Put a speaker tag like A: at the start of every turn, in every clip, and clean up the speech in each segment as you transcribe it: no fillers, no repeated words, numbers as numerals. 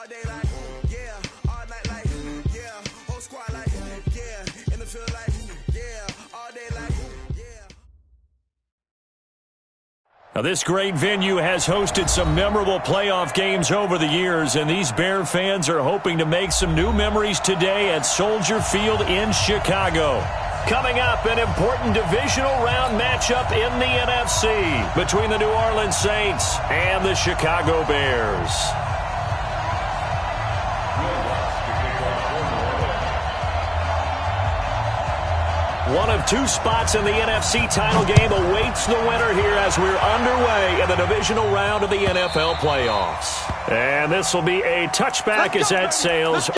A: day like, yeah, all night like, yeah, whole squad like, yeah, in the field like, yeah, all day like, yeah.
B: Now, this great venue has hosted some memorable playoff games over the years, and these Bear fans are hoping to make some new memories today at Soldier Field in Chicago. Coming up, an important divisional round matchup in the NFC between the New Orleans Saints and the Chicago Bears. One of two spots in the NFC title game awaits the winner here as we're underway in the divisional round of the NFL playoffs. And this will be a touchback as that sails.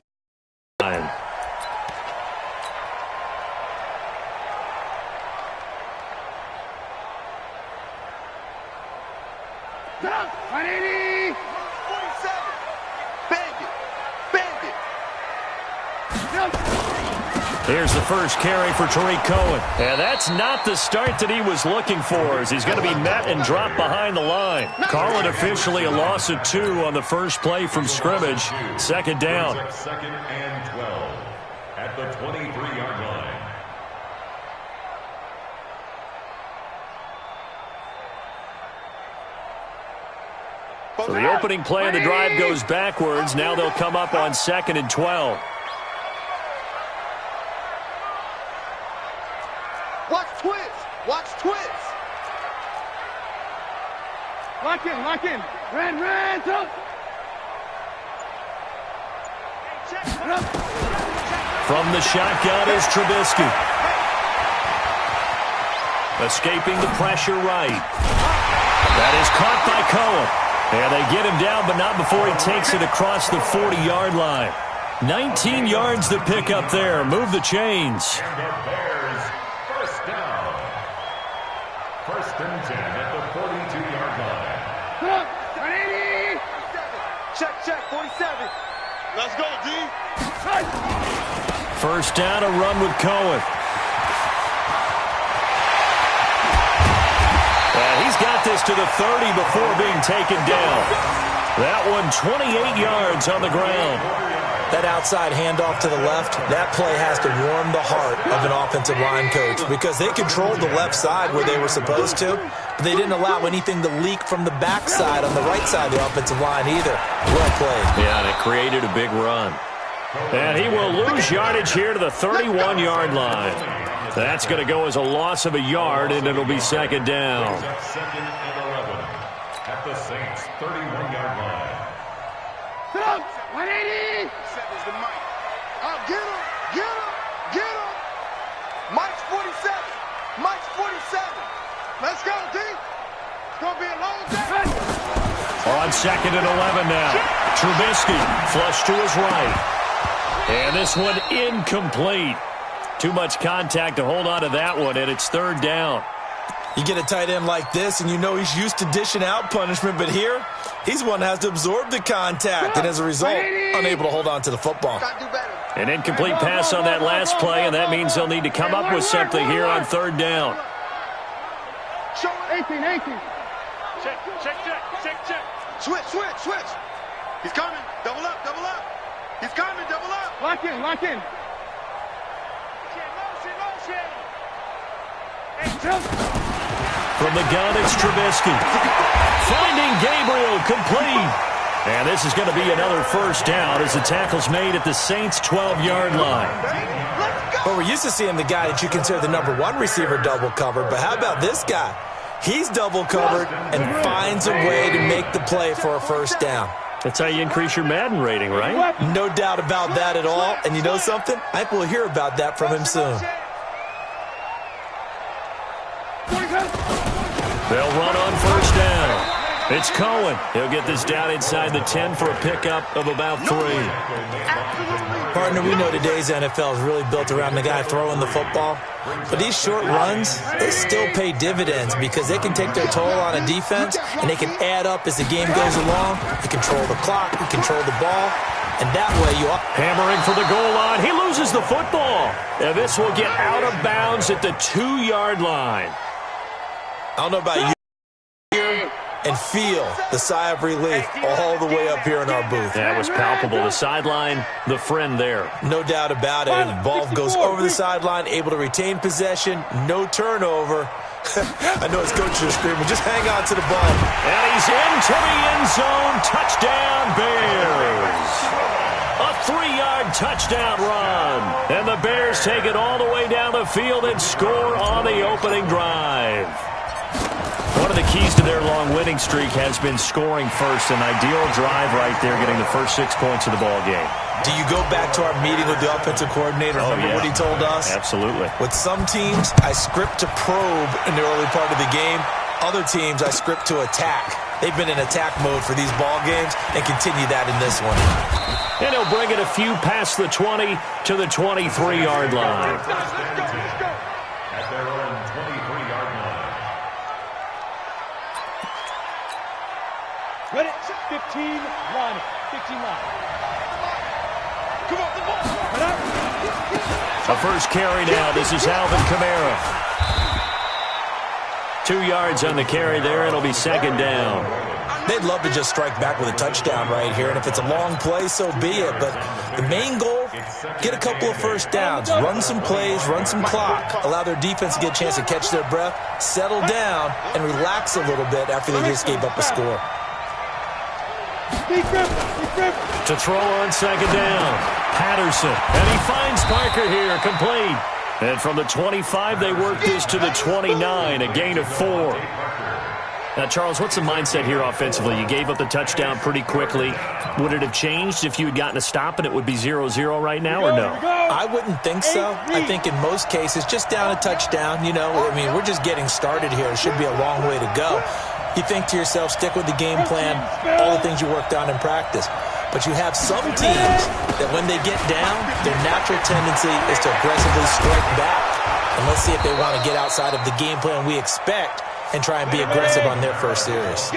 B: Here's the first carry for Tariq Cohen. And that's not the start that he was looking for, as he's going to be met and dropped behind the line. Call it officially a loss of 2 on the first play from scrimmage. Second down.
C: Second and 12 at the 23-yard line.
B: So the opening play of the drive goes backwards. Now they'll come up on 2nd and 12.
D: Watch twist. Watch twist. Lock in, lock in. Ran, throw.
B: From the shotgun is Trubisky. Escaping the pressure right. That is caught by Cohen. And they get him down, but not before he takes it across the 40-yard line. 19 yards to pick up there. Move the chains.
C: And the Bears first down. First and 10 at the 42-yard line.
D: 180. Check, 47. Let's go, D.
B: First down, a run with Cohen. He's got this to the 30 before being taken down. That one 28 yards on the ground.
E: That outside handoff to the left, that play has to warm the heart of an offensive line coach because they controlled the left side where they were supposed to, but they didn't allow anything to leak from the backside on the right side of the offensive line either. Well played.
B: Yeah, and it created a big run. And he will lose yardage here to the 31-yard line. That's going to go as a loss of a yard, and it'll be second down.
C: Second and 11 at the Saints' 31-yard line.
D: 180. Is the Mike. Oh, get him. Mike's 47. Mike's 47. Let's go, D. It's going to be a long day.
B: On second and 11 now. Trubisky flush to his right. And this one incomplete. Too much contact to hold on to that one, and it's third down.
E: You get a tight end like this, and you know he's used to dishing out punishment, but here, he's one that has to absorb the contact, and as a result, unable to hold on to the football.
B: An incomplete pass on that last play, and that means they'll need to come up with something here on third down.
D: 18. Check. Switch. He's coming. Double up. He's coming. Double up. Lock in. Motion.
B: From the gun, it's Trubisky. Finding Gabriel, complete. And this is going to be another first down as the tackle's made at the Saints' 12-yard line.
E: Well, we're used to seeing the guy that you consider the number 1 receiver double covered, but how about this guy? He's double covered and finds a way to make the play for a first down.
B: That's how you increase your Madden rating, right?
E: No doubt about that at all. And you know something? I think we'll hear about that from him soon.
B: They'll run on first down. It's Cohen. He'll get this down inside the 10 for a pickup of about 3.
E: Partner, we know today's NFL is really built around the guy throwing the football. But these short runs, they still pay dividends because they can take their toll on a defense, and they can add up as the game goes along. You control the clock, you control the ball, and that way you are
B: hammering for the goal line. He loses the football. And this will get out of bounds at the 2-yard line.
E: I don't know about you here, and feel the sigh of relief all the way up here in our booth.
B: That was palpable. The sideline, the friend there.
E: No doubt about it. The ball goes over the sideline, able to retain possession, no turnover. I know his coaches are screaming, just hang on to the ball.
B: And he's into the end zone. Touchdown, Bears. A 3-yard touchdown run. And the Bears take it all the way down the field and score on the opening drive. One of the keys to their long winning streak has been scoring first. An ideal drive right there, getting the first 6 points of the ball game.
E: Do you go back to our meeting with the offensive coordinator? Remember what he told us?
B: Absolutely.
E: With some teams, I script to probe in the early part of the game. Other teams, I script to attack. They've been in attack mode for these ball games and continue that in this one.
B: And he'll bring it a few past the 20 to the 23-yard line.
C: At their own 23-yard line.
F: Ready? 15 line. 15 line. Come on, the ball.
B: The first carry now. This is Alvin Kamara. 2 yards on the carry there. It'll be second down.
E: They'd love to just strike back with a touchdown right here, and if it's a long play, so be it. But the main goal, get a couple of first downs, run some plays, run some clock, allow their defense to get a chance to catch their breath, settle down, and relax a little bit after they just gave up a score.
B: To throw on second down, Patterson, and he finds Parker here, complete. And from the 25, they work this to the 29, a gain of 4. Now, Charles, what's the mindset here offensively? You gave up the touchdown pretty quickly. Would it have changed if you had gotten a stop and it would be 0-0 right now, or no?
E: I wouldn't think so. I think in most cases, just down a touchdown, you know, I mean, we're just getting started here. It should be a long way to go. You think to yourself, stick with the game plan, all the things you worked on in practice. But you have some teams that when they get down, their natural tendency is to aggressively strike back. And let's see if they want to get outside of the game plan we expect and try and be aggressive on their first series.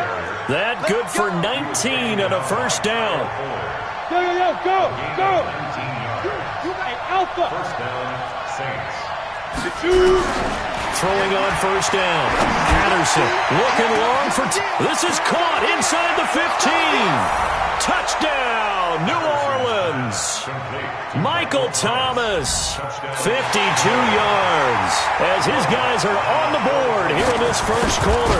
B: That good for 19 and a first down.
F: Go. Hey, Alpha.
C: First down, Saints.
B: Throwing on first down. Patterson looking long for... This is caught inside the 15. Touchdown, New Orleans. Michael Thomas, 52 yards, as his guys are on the board here in this first quarter.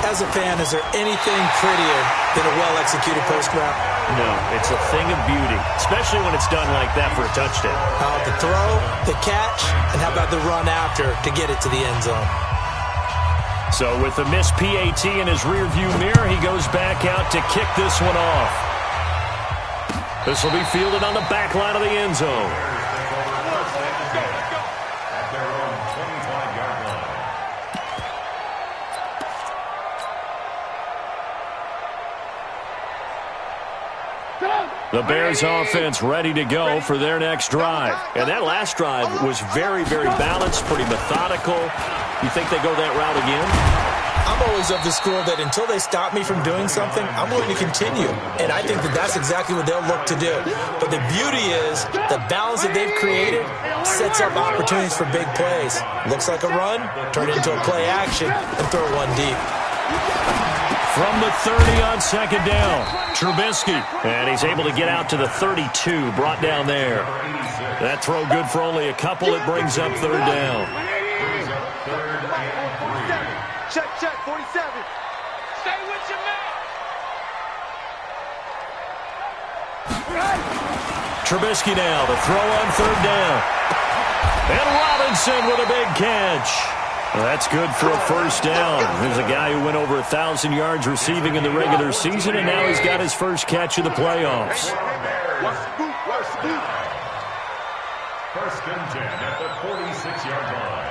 E: As a fan, is there anything prettier than a well-executed post route?
B: No, it's a thing of beauty, especially when it's done like that for a touchdown.
E: How about the throw, the catch, and how about the run after to get it to the end zone?
B: So with the missed PAT in his rearview mirror, he goes back out to kick this one off. This will be fielded on the back line of the end zone.
C: At their own 25-yard line.
B: The Bears offense ready to go for their next drive. And that last drive was very, very balanced, pretty methodical. You think they go that route again?
E: I'm always of the school that until they stop me from doing something, I'm willing to continue. And I think that that's exactly what they'll look to do. But the beauty is the balance that they've created sets up opportunities for big plays. Looks like a run, turn it into a play action, and throw one deep.
B: From the 30 on second down, Trubisky. And he's able to get out to the 32, brought down there. That throw good for only a couple. It brings up third down.
D: Check, 47. Stay with your man.
B: Trubisky now to throw on third down. And Robinson with a big catch. Well, that's good for a first down. There's a guy who went over 1,000 yards receiving in the regular season, and now he's got his first catch of the playoffs.
C: First and 10 at the 46-yard line.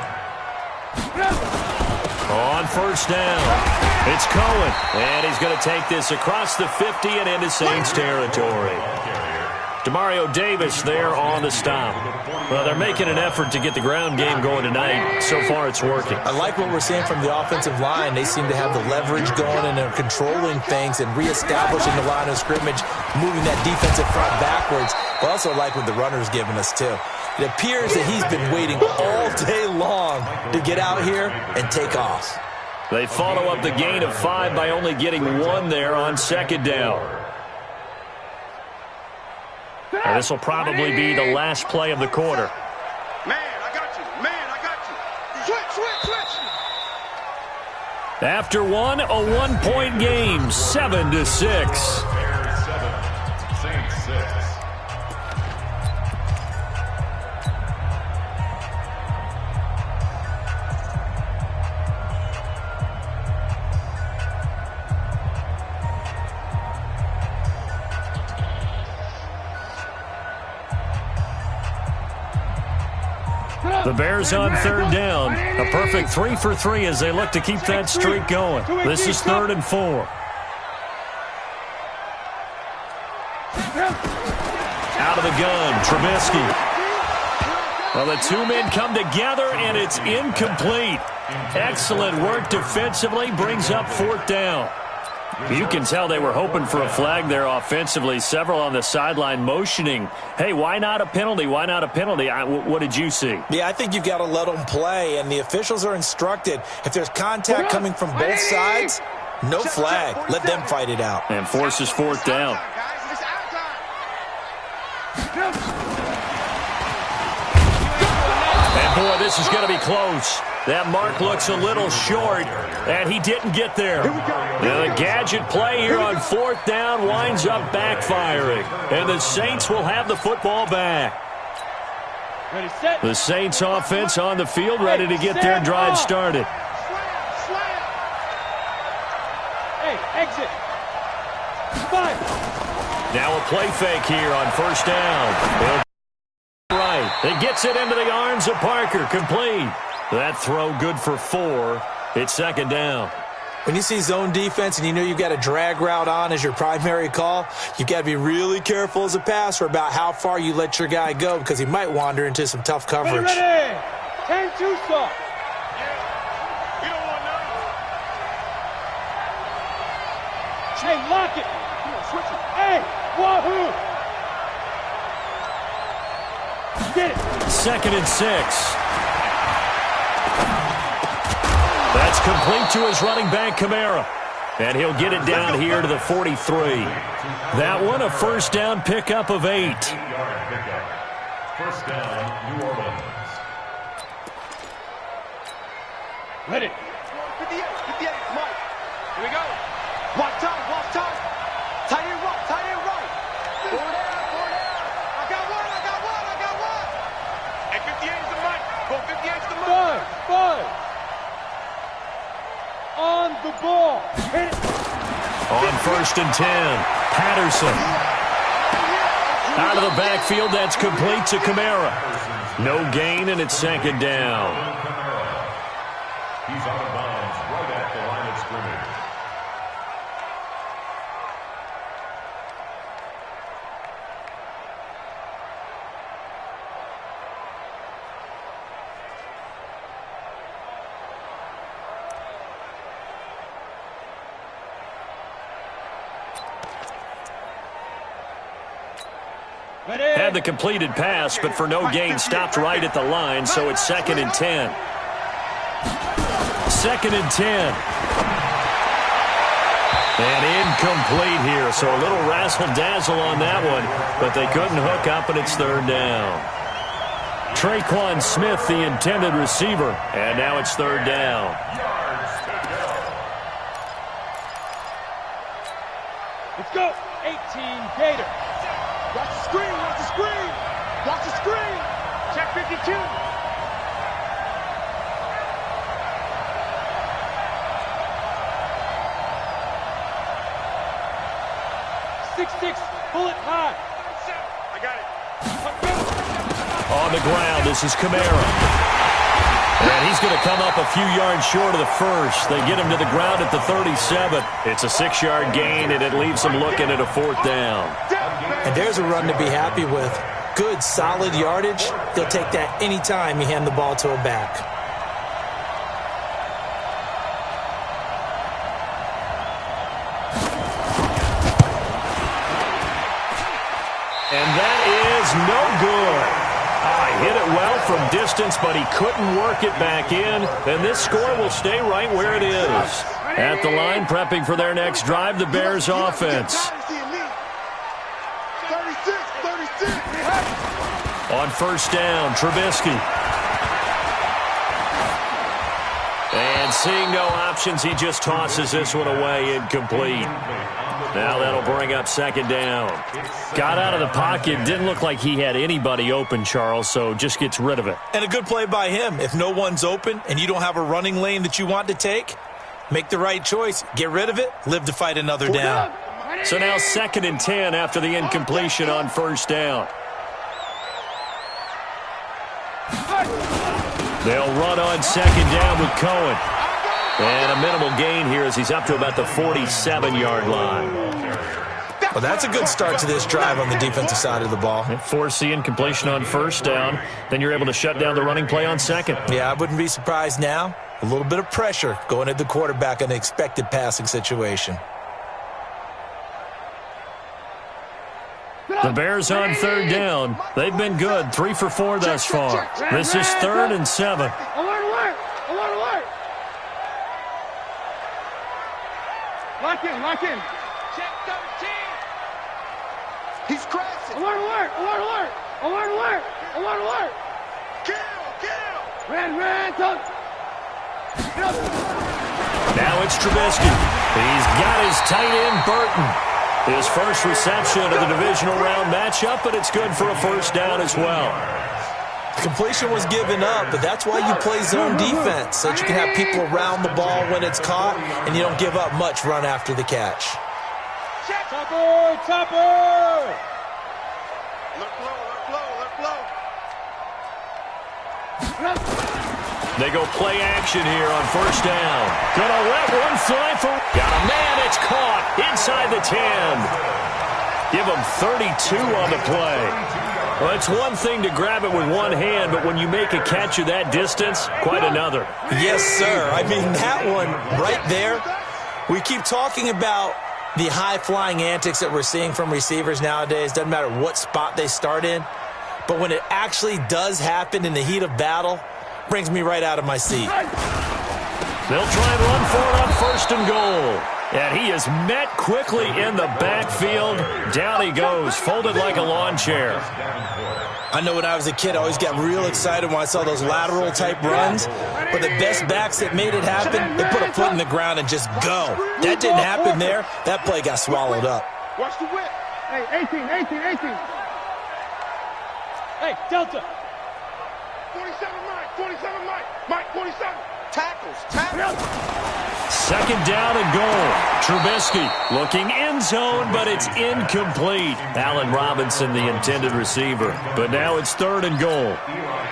B: On first down, it's Cohen, and he's going to take this across the 50 and into Saints territory. Demario Davis there on the stop. Well, they're making an effort to get the ground game going tonight. So far, it's working.
E: I like what we're seeing from the offensive line. They seem to have the leverage going, and they're controlling things and reestablishing the line of scrimmage, moving that defensive front backwards. I also like what the runner's giving us, too. It appears that he's been waiting all day long to get out here and take off.
B: They follow up the gain of 5 by only getting 1 there on second down. And this will probably be the last play of the quarter.
D: Man, I got you. Man, I got you. Switch.
B: After one, a 1-point game, 7-6.
C: Bears 7, Saints 6.
B: The Bears on third down. A perfect 3 for 3 as they look to keep that streak going. This is 3rd and 4. Out of the gun, Trubisky. Well, the two men come together, and it's incomplete. Excellent work defensively, brings up 4th down. You can tell they were hoping for a flag there offensively. Several on the sideline motioning, hey, why not a penalty? Why not a penalty? What did you see?
E: Yeah, I think you've got to let them play, and the officials are instructed. If there's contact coming from both sides, no flag. Let them fight it out.
B: And forces 4th down. And, boy, this is going to be close. That mark looks a little short, and he didn't get there. The gadget play here on 4th down winds up backfiring, and the Saints will have the football back. The Saints offense on the field, ready to get their drive started.
F: Hey, exit. 5.
B: Now a play fake here on 1st down. Right. It gets it into the arms of Parker. Complete. That throw good for 4. It's 2nd down.
E: When you see zone defense and you know you've got a drag route on as your primary call, you've got to be really careful as a passer about how far you let your guy go because he might wander into some tough coverage.
F: Ready. 10-2 soft.
D: We don't want none.
F: Hey, lock it.
D: Come on, switch it.
F: Hey, wahoo. Get it.
B: 2nd and 6. That's complete to his running back, Kamara. And he'll get it down here to the 43. That one, a 1st down pickup of 8.
C: 8-yard pickup. 1st down, New Orleans.
F: Ready.
D: 58, Mike. Here we go. Watch time. Tight end right. Forward down. I got one. Hey, 58 is the Mike. Go 58 is the Mike.
F: 5. On the ball. Hit it.
B: On 1st and 10, Patterson. Out of the backfield, that's complete to Kamara. No gain, and it's 2nd down.
C: He's out of bounds right at the line of scrimmage.
B: Had the completed pass, but for no gain, stopped right at the line, so it's 2nd and 10. 2nd and 10. And incomplete here, so a little razzle-dazzle on that one, but they couldn't hook up, and it's 3rd down. Traquan Smith, the intended receiver, and now it's 3rd down.
F: Let's go. 18 Gator.
D: Watch the screen. Check 52.
F: 6'6", bullet high.
D: I got it.
B: On the ground, this is Kamara. And he's going to come up a few yards short of the first. They get him to the ground at the 37. It's a 6-yard gain, and it leaves them looking at a 4th down.
E: And there's a run to be happy with. Good, solid yardage. They'll take that anytime you hand the ball to a back.
B: And that is no good. He hit it well from distance, but he couldn't work it back in. And this score will stay right where it is. At the line, prepping for their next drive, the Bears offense.
D: 36.
B: On first down, Trubisky. And seeing no options, he just tosses this one away, incomplete. Now that'll bring up second down. Got out of the pocket. Didn't look like he had anybody open, Charles, so just gets rid of it.
E: And a good play by him. If no one's open and you don't have a running lane that you want to take, make the right choice. Get rid of it. Live to fight another down.
B: So now 2nd and 10 after the incompletion on first down. They'll run on second down with Cohen. And a minimal gain here as he's up to about the 47-yard line.
E: Well, that's a good start to this drive on the defensive side of the ball.
B: Force the incompletion on first down. Then you're able to shut down the running play on second.
E: Yeah, I wouldn't be surprised now. A little bit of pressure going at the quarterback in an expected passing situation.
B: The Bears on third down. They've been good, 3 for 4 thus far. This is 3rd and 7.
F: Alert. Lock in. Check 13.
D: He's crashing.
F: Alert.
D: Kill.
F: Ran, touch.
B: Now it's Trubisky. He's got his tight end, Burton. His first reception of the divisional round matchup, but it's good for a first down as well.
E: Completion was given up, but that's why you play zone defense, so that you can have people around the ball when it's caught, and you don't give up much run after the catch.
F: Topper!
D: Look low.
B: They go play action here on first down. Gonna let one fly for... Got a man, it's caught inside the 10. Give him 32 on the play. Well, it's one thing to grab it with one hand, but when you make a catch of that distance, quite another.
E: Yes, sir. I mean, that one right there, we keep talking about the high-flying antics that we're seeing from receivers nowadays. Doesn't matter what spot they start in. But when it actually does happen in the heat of battle, brings me right out of my seat.
B: They'll try and run for it on first and goal. And he is met quickly in the backfield. Down he goes, folded like a lawn chair.
E: I know when I was a kid, I always got real excited when I saw those lateral-type runs. But the best backs that made it happen, they put a foot in the ground and just go. That didn't happen there. That play got swallowed up.
D: Watch the whip.
F: Hey, 18. Hey, Delta.
D: 47 Mike. 47. Tackles.
B: 2nd down and goal. Trubisky looking end zone, but it's incomplete. Allen Robinson, the intended receiver. But now it's 3rd and goal.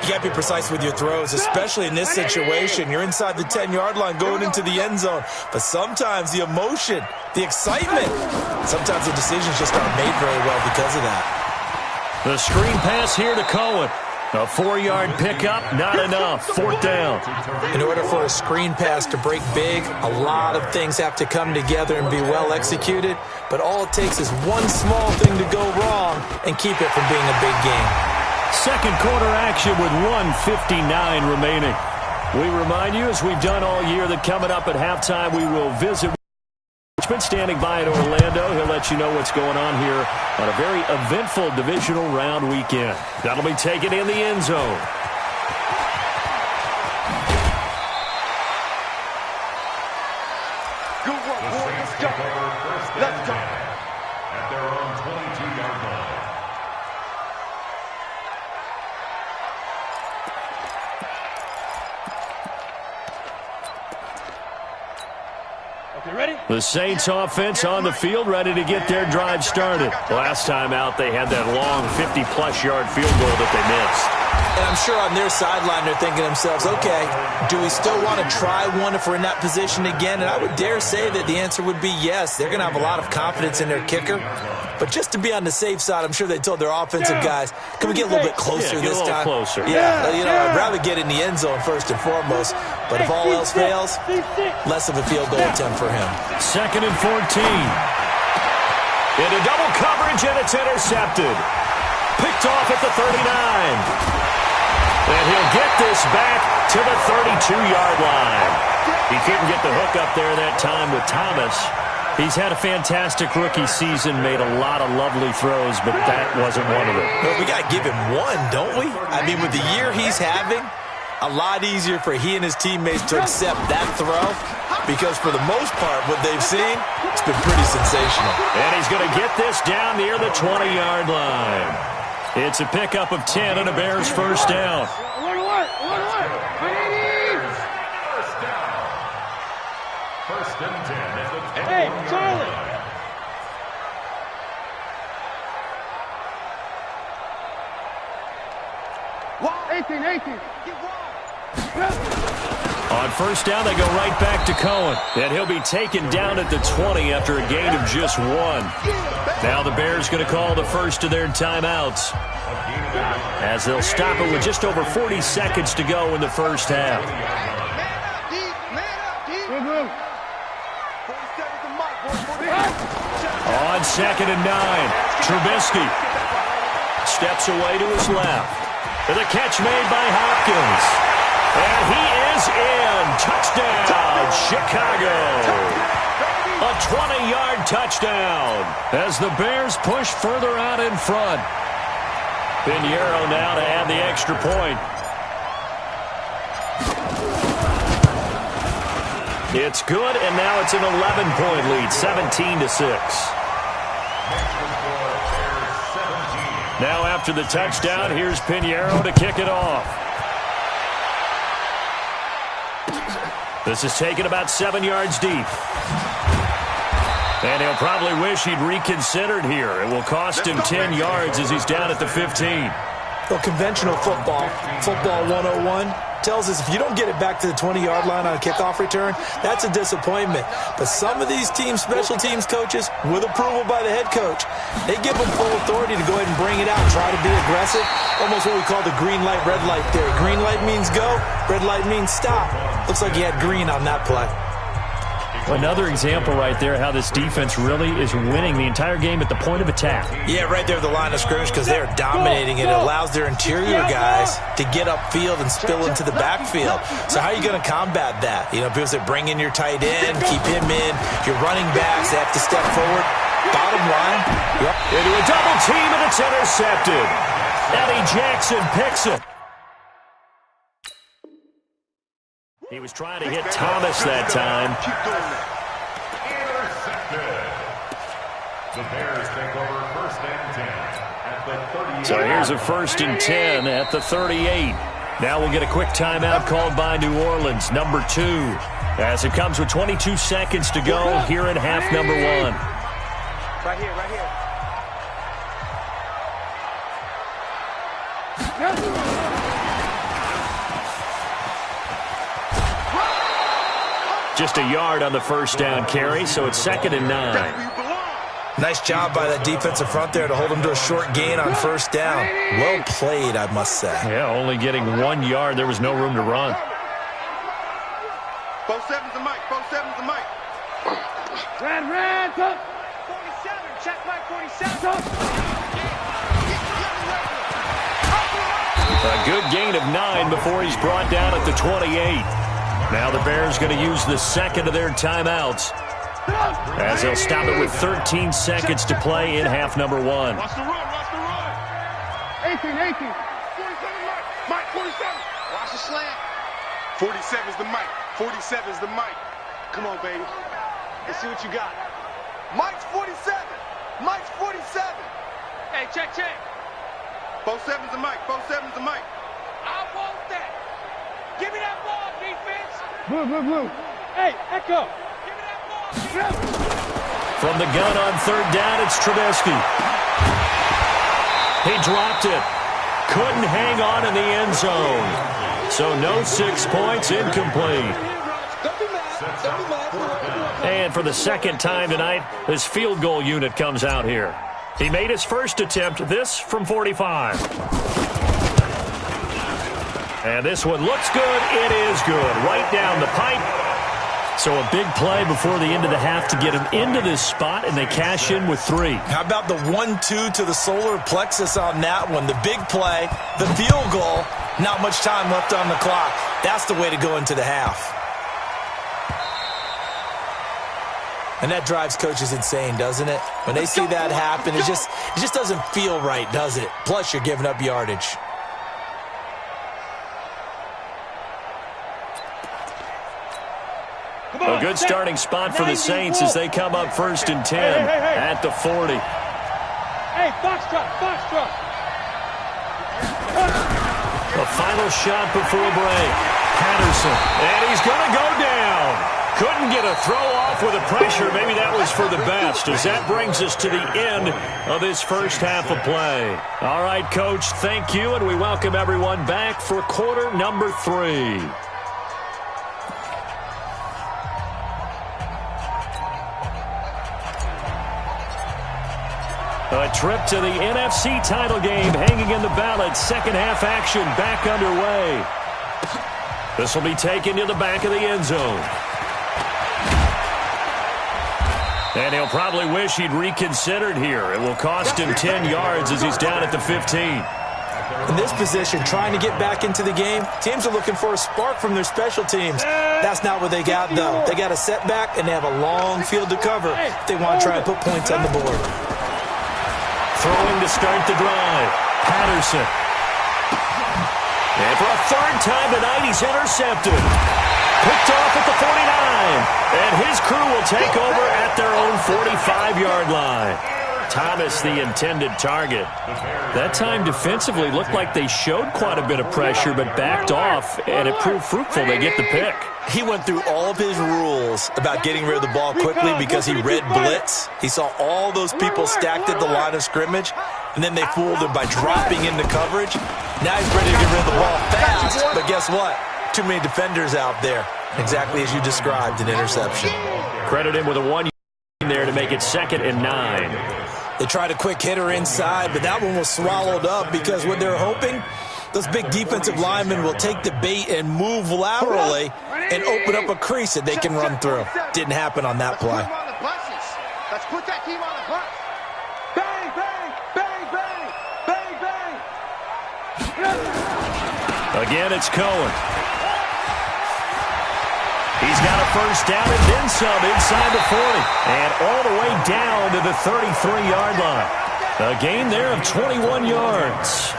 E: You got to be precise with your throws, especially in this situation. You're inside the 10-yard line going into the end zone. But sometimes the emotion, the excitement, sometimes the decisions just aren't made very well because of that.
B: The screen pass here to Cohen. A 4-yard pickup, not enough. 4th down.
E: In order for a screen pass to break big, a lot of things have to come together and be well executed. But all it takes is one small thing to go wrong and keep it from being a big game.
B: Second quarter action with 1:59 remaining. We remind you, as we've done all year, that coming up at halftime, we will visit Richmond, standing by in Orlando. He'll let you know what's going on here on a very eventful divisional round weekend. That'll be taken in the end zone.
D: Good work, Warriors. Let's go.
C: At their own 22-yard line.
F: Okay, ready?
B: The Saints offense on the field, ready to get their drive started. Last time out, they had that long 50-plus yard field goal that they missed.
E: And I'm sure on their sideline they're thinking to themselves, okay, do we still want to try one if we're in that position again? And I would dare say that the answer would be yes. They're going to have a lot of confidence in their kicker. But just to be on the safe side, I'm sure they told their offensive guys, can we get a little bit closer this time?
B: Closer.
E: Yeah, you know, I'd rather get in the end zone first and foremost. But if all else fails, less of a field goal attempt for him.
B: 2nd and 14. Into double coverage, and it's intercepted. Picked off at the 39. And he'll get this back to the 32-yard line. He couldn't get the hook up there that time with Thomas. He's had a fantastic rookie season, made a lot of lovely throws, but that wasn't one of them.
E: Well, we got to give him one, don't we? I mean, with the year he's having, a lot easier for he and his teammates to accept that throw because for the most part, what they've seen, it's been pretty sensational.
B: And he's going to get this down near the 20-yard line. It's a pickup of 10 and a Bears first down.
C: First and 10 at the 10.
F: Hey, Charlie.
B: On first down, they go right back to Cohen. And he'll be taken down at the 20 after a gain of just 1. Now the Bears going to call the first of their timeouts, as they'll stop it with just over 40 seconds to go in the first half. On second and 9, Trubisky steps away to his left. For the catch made by Hopkins. And he is in. Touchdown, Chicago. A 20-yard touchdown as the Bears push further out in front. Pinheiro now to add the extra point. It's good, and now it's an 11-point lead, 17-6. Now after the touchdown, here's Pinheiro to kick it off. This is taken about 7 yards deep. And he'll probably wish he'd reconsidered here. It will cost him 10 yards as he's down at the 15.
E: Well, conventional football 101, tells us if you don't get it back to the 20-yard line on a kickoff return, that's a disappointment. But some of these teams, special teams coaches, with approval by the head coach, they give them full authority to go ahead and bring it out, try to be aggressive, almost what we call the green light, red light theory. Green light means go, red light means stop. Looks like he had green on that play.
B: Another example right there how this defense really is winning the entire game at the point of attack.
E: Yeah, right there at the line of scrimmage because they're dominating it. It allows their interior guys to get upfield and spill into the backfield. So how are you going to combat that? You know, people say bring in your tight end, keep him in. Your running backs, they have to step forward. Bottom line,
B: into a double team and it's intercepted. Eddie Jackson picks it. He was trying to hit Thomas that time.
C: Intercepted. The Bears take over first and 10 at the 38.
B: So here's a first and 10 at the 38. Now we'll get a quick timeout called by New Orleans, number 2, as it comes with 22 seconds to go here in half number 1.
D: Right here, right here.
B: Just a yard on the first down carry, so it's second and 9.
E: Nice job by that defensive front there to hold him to a short gain on first down. Well played, I must say.
B: Yeah, only getting 1 yard. There was no room to run.
D: 4-7's the mic. 4-7's the mic.
F: Red, up. 47, check mark 47.
B: A good gain of 9 before he's brought down at the 28. Now the Bears going to use the second of their timeouts as they'll stop it with 13 seconds to play in half number 1.
D: Watch the run, watch the run. 18. 47, Mike, 47. Watch the slant. 47's the mic. 47's the mic. Come on, baby. Let's see what you got. Mike's 47. Mike's 47.
F: Hey, check.
D: 4-7's the mic. 4-7's the mic.
F: I want that. Give me that ball, defense. Blue. Hey, Echo. Give me that ball.
B: From the gun on third down, it's Trubisky. He dropped it. Couldn't hang on in the end zone. So no 6 points, incomplete. And for the second time tonight, his field goal unit comes out here. He made his first attempt, this from 45. And this one looks good. It is good. Right down the pipe. So a big play before the end of the half to get them into this spot, and they cash in with 3.
E: How about the 1-2 to the solar plexus on that one? The big play, the field goal, not much time left on the clock. That's the way to go into the half. And that drives coaches insane, doesn't it? When they see that happen, it just doesn't feel right, does it? Plus, you're giving up yardage.
B: A good starting spot for the Saints as they come up 1st and 10 at the 40.
F: Hey, foxtrot, foxtrot.
B: A final shot before break. Patterson, and he's going to go down. Couldn't get a throw off with the pressure. Maybe that was for the best, as that brings us to the end of this first half of play. All right, Coach, thank you, and we welcome everyone back for quarter number 3. A trip to the NFC title game hanging in the balance. Second half action back underway. This will be taken to the back of the end zone. And he'll probably wish he'd reconsidered here. It will cost him 10 yards as he's down at the 15.
E: In this position, trying to get back into the game, teams are looking for a spark from their special teams. That's not what they got, though. They got a setback, and they have a long field to cover if they want to try and put points on the board.
B: Throwing to start the drive. Patterson. And for a 3rd time tonight, he's intercepted. Picked off at the 49. And his crew will take over at their own 45-yard line. Thomas, the intended target. That time defensively looked like they showed quite a bit of pressure, but backed off, and it proved fruitful. They get the pick.
E: He went through all of his rules about getting rid of the ball quickly because he read blitz. He saw all those people stacked at the line of scrimmage, and then they fooled him by dropping into coverage. Now he's ready to get rid of the ball fast, but guess what? Too many defenders out there. Exactly as you described, an interception.
B: Credit him with a 1 there to make it 2nd and 9.
E: They tried a quick hitter inside, but that one was swallowed up because what they're hoping, those big defensive linemen will take the bait and move laterally and open up a crease that they can run through. Didn't happen on that play.
D: Let's put that team on the bus.
F: Bang, bang, bang, bang, bang, bang.
B: Again, it's Cohen. He's got a 1st down and then some inside the 40. And all the way down to the 33-yard line. A gain there of 21 yards.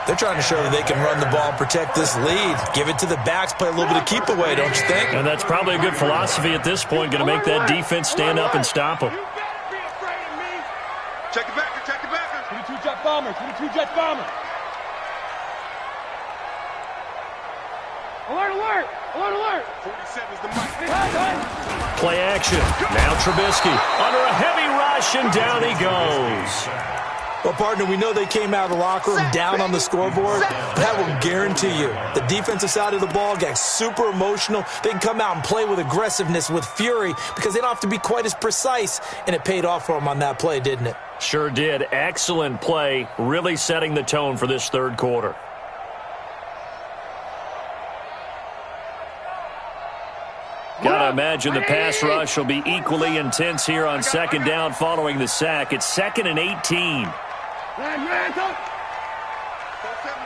E: They're trying to show that they can run the ball and protect this lead. Give it to the backs, play a little bit of keep away, don't you think?
B: And that's probably a good philosophy at this point. Going to make that defense stand up and stop them.
D: Check the backer, check the backer.
F: 22 jet bomber, 22 jet bomber. Alert, alert, alert, alert.
D: 47 is the mic.
B: Play action. Now Trubisky under a heavy rush, and down he goes.
E: Well, partner, we know they came out of the locker room down on the scoreboard. That will guarantee you the defensive side of the ball got super emotional. They can come out and play with aggressiveness, with fury, because they don't have to be quite as precise, and it paid off for them on that play, didn't it?
B: Sure did. Excellent play, really setting the tone for this 3rd quarter. Gotta imagine the pass rush will be equally intense here on 2nd down following the sack. It's 2nd and 18.
D: 47 is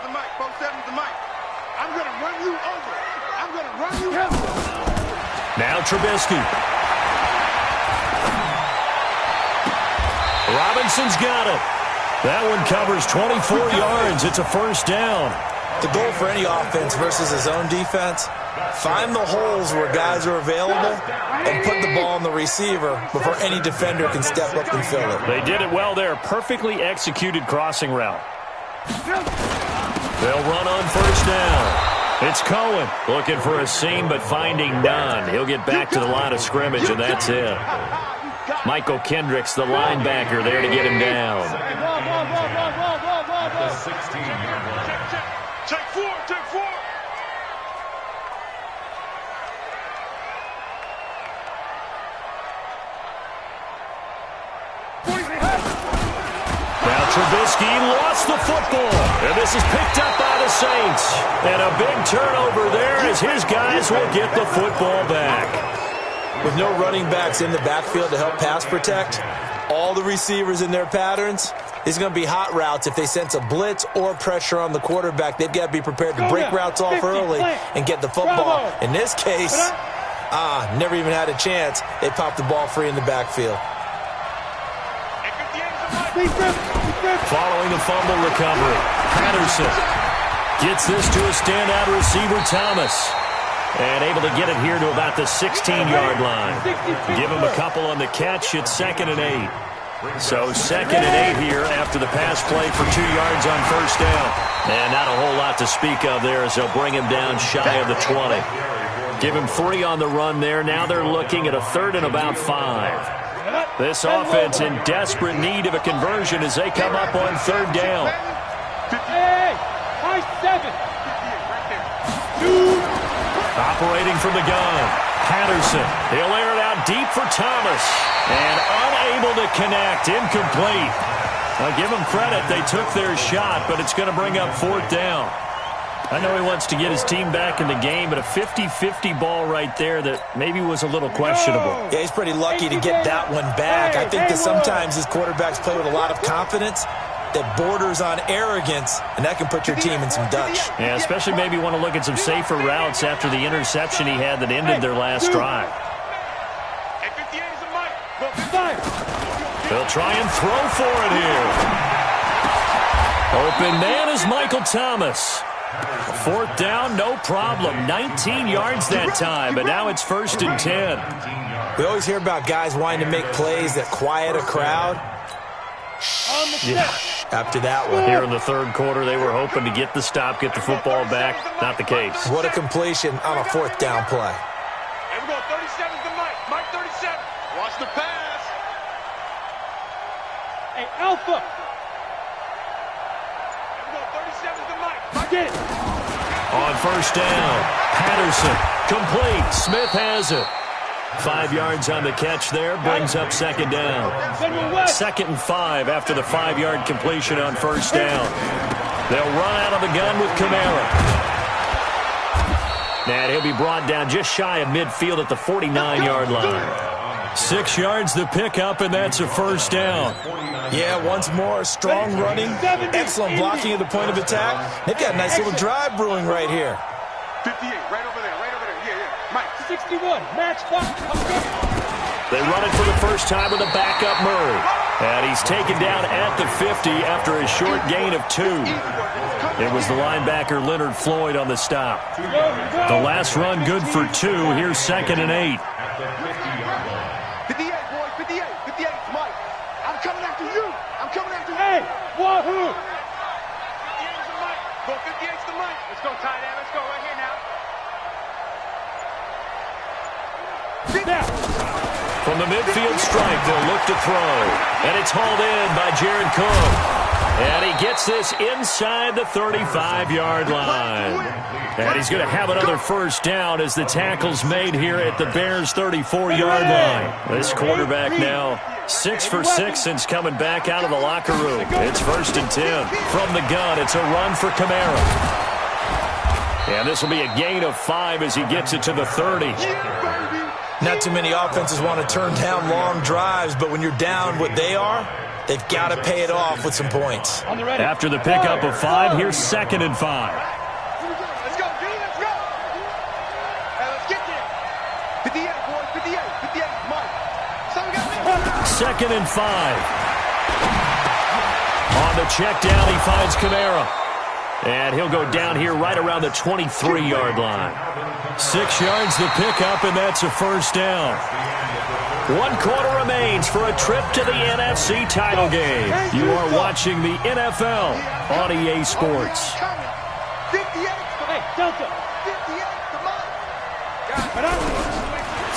D: the mic, 47 is the mic. I'm going to run you over. I'm going to run you over.
B: Now Trubisky. Robinson's got it. That one covers 24 yards. It's a 1st down.
E: The goal for any offense versus his own defense, find the holes where guys are available and put the ball on the receiver before any defender can step up and fill it.
B: They did it well there. Perfectly executed crossing route. They'll run on 1st down. It's Cohen looking for a seam but finding none. He'll get back to the line of scrimmage, and that's it. Michael Kendricks, the linebacker, there to get him down.
C: The 16-yard line.
D: Check 4, check 4.
B: Now Trubisky lost the football, and this is picked up by the Saints. And a big turnover there as his guys will get the football back.
E: With no running backs in the backfield to help pass protect, all the receivers in their patterns, it's going to be hot routes. If they sense a blitz or pressure on the quarterback, they've got to be prepared to break routes off early and get the football. In this case, never even had a chance. They popped the ball free in the backfield.
B: Following the fumble recovery, Patterson gets this to a standout receiver, Thomas. And able to get it here to about the 16-yard line. Give him a couple on the catch. It's 2nd and 8. So 2nd and 8 here after the pass play for 2 yards on first down. And not a whole lot to speak of there as they'll bring him down shy of the 20. Give him 3 on the run there. Now they're looking at a 3rd and about 5. This offense in desperate need of a conversion as they come up on 3rd down.
F: Hey, high 7.
B: Operating from the gun, Patterson. He'll air it out deep for Thomas. And unable to connect, incomplete. I'll give them credit. They took their shot, but it's going to bring up 4th down. I know he wants to get his team back in the game, but a 50-50 ball right there that maybe was a little questionable.
E: Yeah, he's pretty lucky to get that one back. I think that sometimes his quarterbacks play with a lot of confidence that borders on arrogance, and that can put your team in some Dutch.
B: Yeah, especially maybe want to look at some safer routes after the interception he had that ended their last drive. They'll try and throw for it here. Open man is Michael Thomas. 4th down, no problem. 19 yards that time, but now it's 1st and 10.
E: We always hear about guys wanting to make plays that quiet a crowd.
B: Yeah.
E: After that one.
B: Here in the 3rd quarter, they were hoping to get the stop, get the football back. Not the case.
E: What a completion on a 4th down play.
D: Here we go, 37's the Mike. Mike 37. Watch the pass.
F: Hey, Alpha.
D: Here we go, 37's the Mike.
F: Get it.
B: On 1st down, Patterson. Complete. Smith has it. 5 yards on the catch there, brings up 2nd down. 2nd and 5 after the 5-yard completion on 1st down. They'll run out of the gun with Kamara. And he'll be brought down just shy of midfield at the 49-yard line. 6 yards the pickup, and that's a 1st down.
E: Yeah, once more, strong running, excellent blocking at the point of attack. They've got a nice little drive brewing right here.
D: 58, right over there, yeah. Mike.
F: 61, match clock.
B: They run it for the first time with a backup Murray. And he's taken down at the 50 after a short gain of 2. It was the linebacker Leonard Floyd on the stop. The last run good for 2. Here's 2nd and 8.
D: 58, boy, 58, Mike. I'm coming after you.
F: Hey, wahoo.
D: 58's the Mike. Go, 58's the Mike. Let's go, tight end. Let's go right here now.
B: From the midfield stripe, they'll look to throw. And it's hauled in by Jared Cook. And he gets this inside the 35-yard line. And he's going to have another 1st down as the tackle's made here at the Bears' 34-yard line. This quarterback now 6 for 6 since coming back out of the locker room. It's 1st and 10. From the gun, it's a run for Kamara. And this will be a gain of 5 as he gets it to the 30.
E: Not too many offenses want to turn down long drives, but when you're down what they are, they've got to pay it off with some points.
B: After the pickup of 5, here's 2nd and 5.
D: Let's go, D, let's go. Hey, let's get there. 58, boy, 58, Mike. So we got
B: 2nd and 5. On the check down, he finds Kamara. And he'll go down here right around the 23-yard line. 6 yards the pickup, and that's a 1st down. 1 quarter remains for a trip to the NFC title game. You are watching the NFL on EA Sports.
D: 58.
F: Hey, Delta.
D: 58, come on.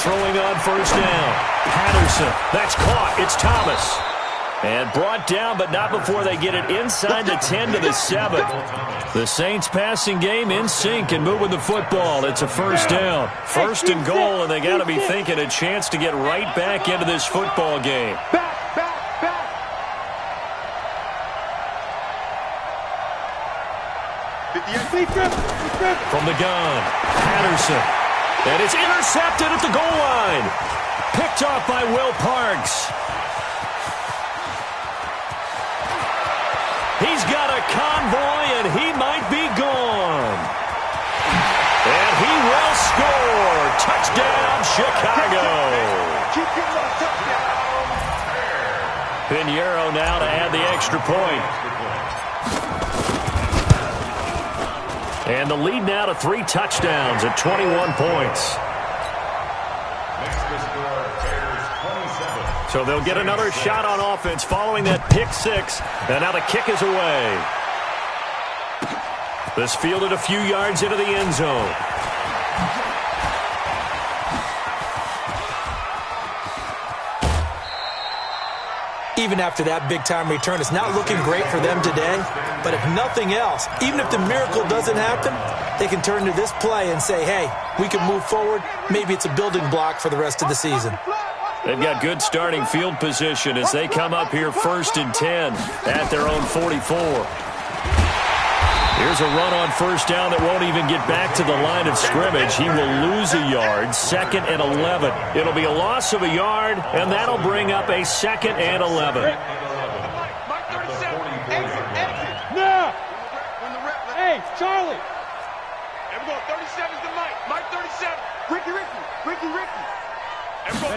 B: Throwing on 1st down. Patterson. That's caught. It's Thomas. And brought down, but not before they get it inside the 10 to the 7. The Saints passing game in sync and moving the football. It's a 1st down. 1st and goal, and they got to be thinking a chance to get right back into this football game.
D: Back.
B: From the gun, Patterson. And it's intercepted at the goal line. Picked off by Will Parks. He's got a convoy, and he might be gone. And he will score. Touchdown, Chicago. Pinheiro now to add the extra point. And the lead now to 3 touchdowns at 21 points. So they'll get another shot on offense following that pick 6. And now the kick is away. This fielded a few yards into the end zone.
E: Even after that big-time return, it's not looking great for them today. But if nothing else, even if the miracle doesn't happen, they can turn to this play and say, hey, we can move forward. Maybe it's a building block for the rest of the season.
B: They've got good starting field position as they come up here 1st and 10 at their own 44. Here's a run on 1st down that won't even get back to the line of scrimmage. He will lose a yard, 2nd and 11. It'll be a loss of a yard, and that'll bring up a 2nd and 11.
F: No! Hey, Charlie! There we go, 37's the Mike. Mike 37. Ricky.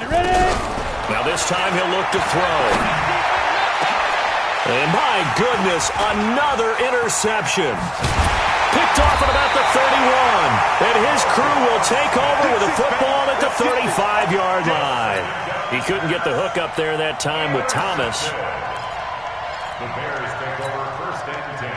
F: Ready?
B: Now this time he'll look to throw. And my goodness, another interception. Picked off at about the 31. And his crew will take over with a football at the 35-yard line. He couldn't get the hook up there that time with Thomas.
C: The Bears take over 1st and 10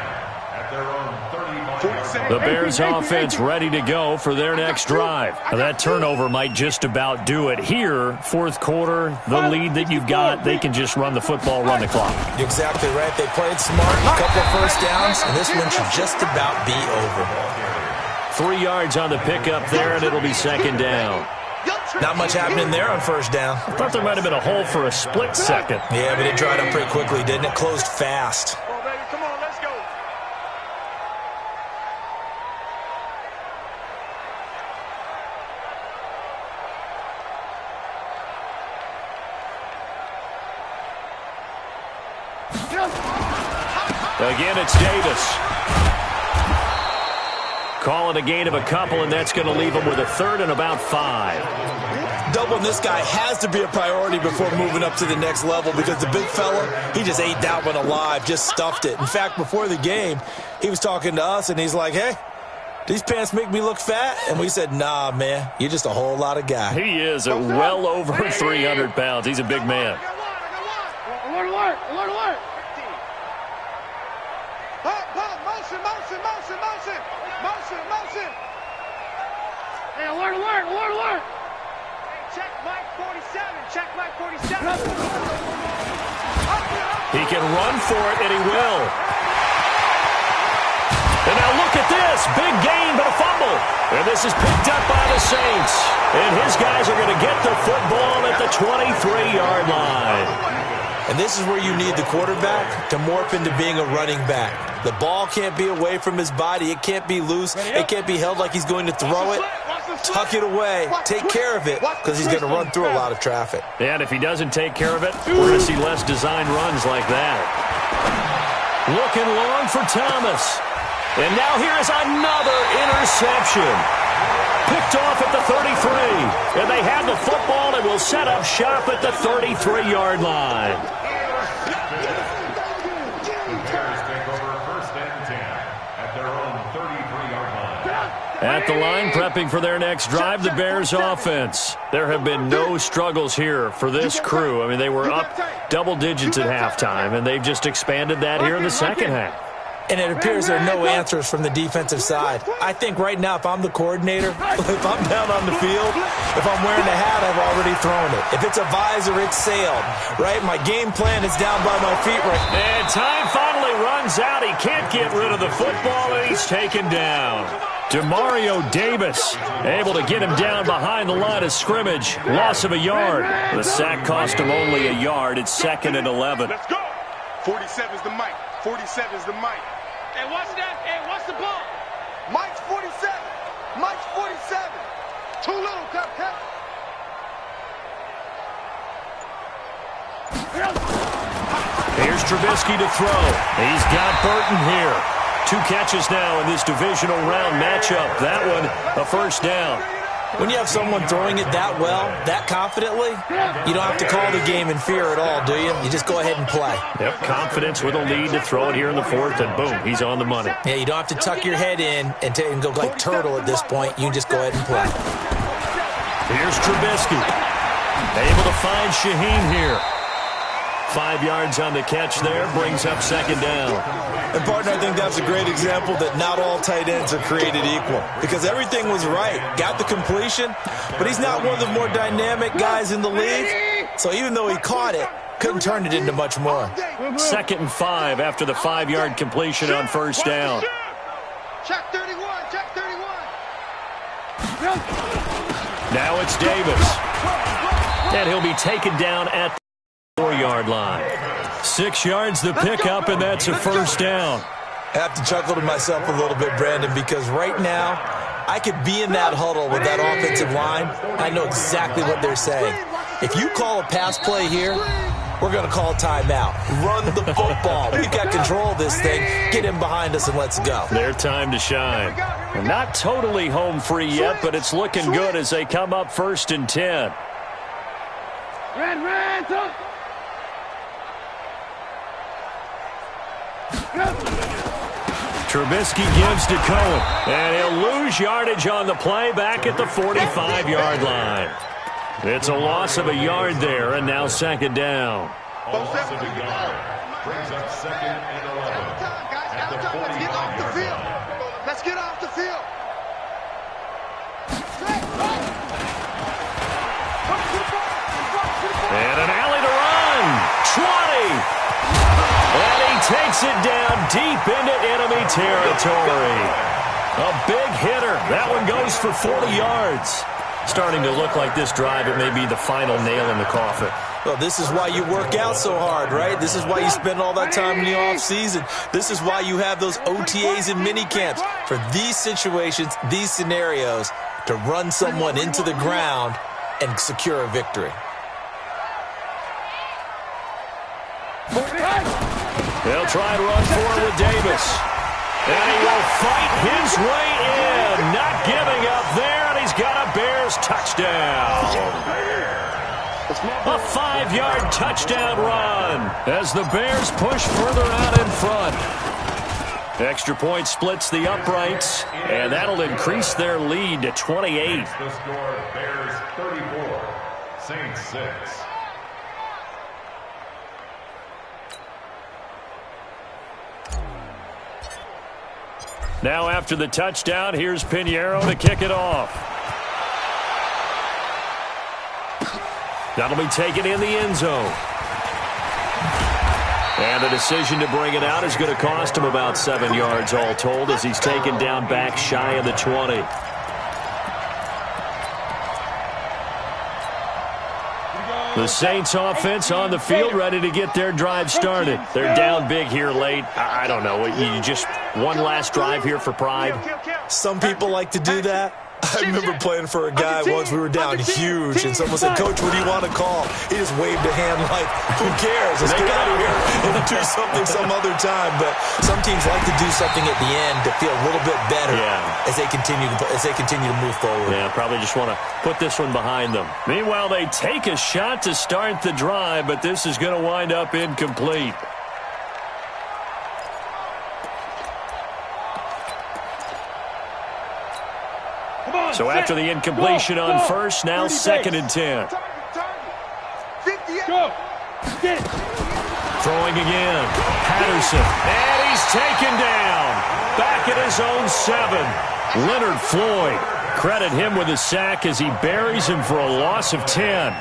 C: at their own 35.
B: The Bears offense ready to go for their next drive. Now, that turnover might just about do it. Here, 4th quarter, the lead that you've got, they can just run the football, run the clock.
E: You're exactly right. They played smart, a couple of 1st downs, and this one should just about be over.
B: 3 yards on the pickup there, and it'll be 2nd down.
E: Not much happening there on 1st down.
B: I thought there might have been a hole for a split second.
E: Yeah, but it dried up pretty quickly, didn't it? Closed fast.
F: Come on, let's go.
B: Again, it's Davis. Call it a gain of a couple, and that's going to leave them with a 3rd and about 5.
E: Doubling this guy has to be a priority before moving up to the next level because the big fella, he just ate that one alive, just stuffed it. In fact, before the game, he was talking to us, and he's like, hey, these pants make me look fat? And we said, nah, man, you're just a whole lot of guy.
B: He is at well over 300 pounds. He's a big man.
F: Alert! Motion! Hey, alert! Check Mike 47.
B: He can run for it, and he will. And now look at this. Big gain, but a fumble. And this is picked up by the Saints. And his guys are going to get the football at the 23-yard line.
E: And this is where you need the quarterback to morph into being a running back. The ball can't be away from his body. It can't be loose. It can't be held like he's going to throw it. Tuck it away. Take care of it because he's going to run through a lot of traffic.
B: And if he doesn't take care of it, we're going to see less designed runs like that. Looking long for Thomas. And now here is another interception. Picked off at the 33. And they have the football and will set up shop at the 33-yard line. At the line, prepping for their next drive, the Bears offense. There have been no struggles here for this crew. I mean, they were up double digits at halftime, and they've just expanded that here in the second half.
E: And it appears there are no answers from the defensive side. I think right now, if I'm the coordinator, if I'm down on the field, if I'm wearing a hat, I've already thrown it. If it's a visor, it's sailed, right? My game plan is down by my feet right now.
B: And time finally runs out. He can't get rid of the football, and he's taken down. Demario Davis able to get him down behind the line of scrimmage. Loss of a yard. The sack cost him only a yard. It's 2nd and 11.
D: Let's go. 47's the mic. 47's the mic.
F: Hey, what's that? Hey, what's the ball?
D: Mike's 47. Mike's 47. Too little, Cupcake.
B: Here's Trubisky to throw. He's got Burton here. 2 catches now in this divisional round matchup. That one, a first down.
E: When you have someone throwing it that well, that confidently, you don't have to call the game in fear at all, do you? You just go ahead and play.
B: Yep, confidence with a lead to throw it here in the 4th, and boom, he's on the money.
E: Yeah, you don't have to tuck your head in and go like turtle at this point. You just go ahead and play.
B: Here's Trubisky. Able to find Shaheen here. 5 yards on the catch there, brings up second down.
E: And, partner, I think that's a great example that not all tight ends are created equal because everything was right. Got the completion, but he's not one of the more dynamic guys in the league. So even though he caught it, couldn't turn it into much more.
B: 2nd and 5 after the 5-yard completion on first down.
D: Check 31. Check 31.
B: Now it's Davis. And he'll be taken down at the 4-yard line. 6 yards the pickup, and that's a first down.
E: I have to chuckle to myself a little bit, Brandon, because right now I could be in that huddle with that offensive line. I know exactly what they're saying. If you call a pass play here, we're going to call timeout. Run the football. We've got control of this thing. Get him behind us and let's go.
B: Their time to shine. Not totally home free yet, but it's looking good as they come up 1st and 10.
F: Red, up.
B: Trubisky gives to Cohen, and he'll lose yardage on the play back at the 45-yard line. It's a loss of a yard there, and now second down.
C: Loss of a yard. Brings up 2nd and 11. At the 45-yard line.
D: Let's get off the field.
B: And an alley to run. 20. And he takes it down deep into enemy territory. A big hitter. That one goes for 40 yards. Starting to look like this drive, it may be the final nail in the coffin.
E: Well, this is why you work out so hard, right? This is why you spend all that time in the offseason. This is why you have those OTAs and mini camps. For these situations, these scenarios, to run someone into the ground and secure a victory.
B: They'll try to run forward with Davis. And he will fight his way in. Not giving up there, and he's got a Bears touchdown. A 5-yard touchdown run as the Bears push further out in front. Extra point splits the uprights, and that'll increase their lead to 28.
C: The score, Bears 34, Saints 6.
B: Now after the touchdown, here's Pinheiro to kick it off. That'll be taken in the end zone. And the decision to bring it out is going to cost him about 7 yards all told as he's taken down back shy of the 20. The Saints offense on the field ready to get their drive started. They're down big here late. I don't know. You just one last drive here for pride.
E: Some people like to do that. I remember playing for a guy once. We were down huge, and someone said, "Coach, what do you want to call?" He just waved a hand like, "Who cares? Let's get out of here and do something some other time." But some teams like to do something at the end to feel a little bit better as they continue to move forward.
B: Yeah, probably just want to put this one behind them. Meanwhile, they take a shot to start the drive, but this is going to wind up incomplete. So after the incompletion on first, now 2nd and 10.
F: Go. Get it.
B: Throwing again. Patterson. And he's taken down. Back at his own 7. Leonard Floyd. Credit him with a sack as he buries him for a loss of 10.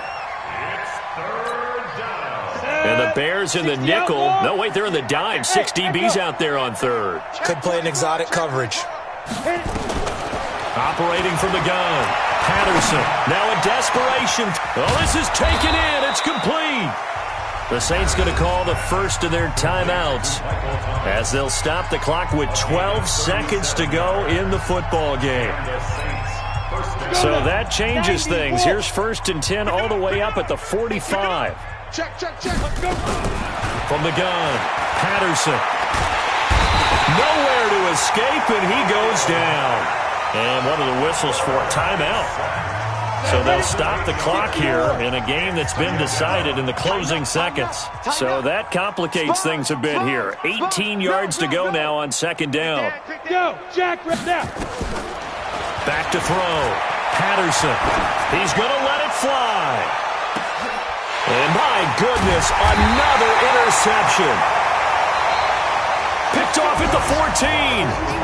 B: And the Bears in the nickel. No, wait, they're in the dime. 6 DBs out there on 3rd.
E: Could play an exotic coverage.
B: Operating from the gun. Patterson. Now a desperation. Oh, this is taken in. It's complete. The Saints going to call the first of their timeouts as they'll stop the clock with 12 seconds to go in the football game. So that changes things. Here's 1st and 10 all the way up at the 45.
D: Check, check, check.
B: From the gun, Patterson. Nowhere to escape, and he goes down. And one of the whistles for a timeout. So they'll stop the clock here in a game that's been decided in the closing seconds. So that complicates things a bit here. 18 yards to go now on 2nd down.
F: Go, Jack, right now.
B: Back to throw. Patterson. He's going to let it fly. And my goodness, another interception. Picked off at the 14.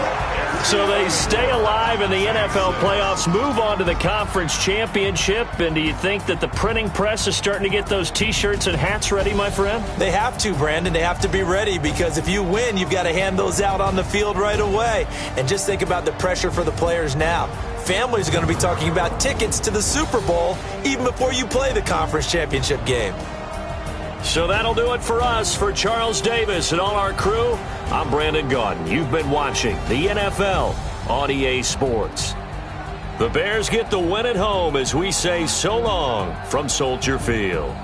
B: So they stay alive in the NFL playoffs, move on to the conference championship. And do you think that the printing press is starting to get those T-shirts and hats ready, my friend?
E: They have to, Brandon. They have to be ready because if you win, you've got to hand those out on the field right away. And just think about the pressure for the players now. Families are going to be talking about tickets to the Super Bowl even before you play the conference championship game.
B: So that'll do it for us. For Charles Davis and all our crew, I'm Brandon Gaudin. You've been watching the NFL on EA Sports. The Bears get the win at home as we say so long from Soldier Field.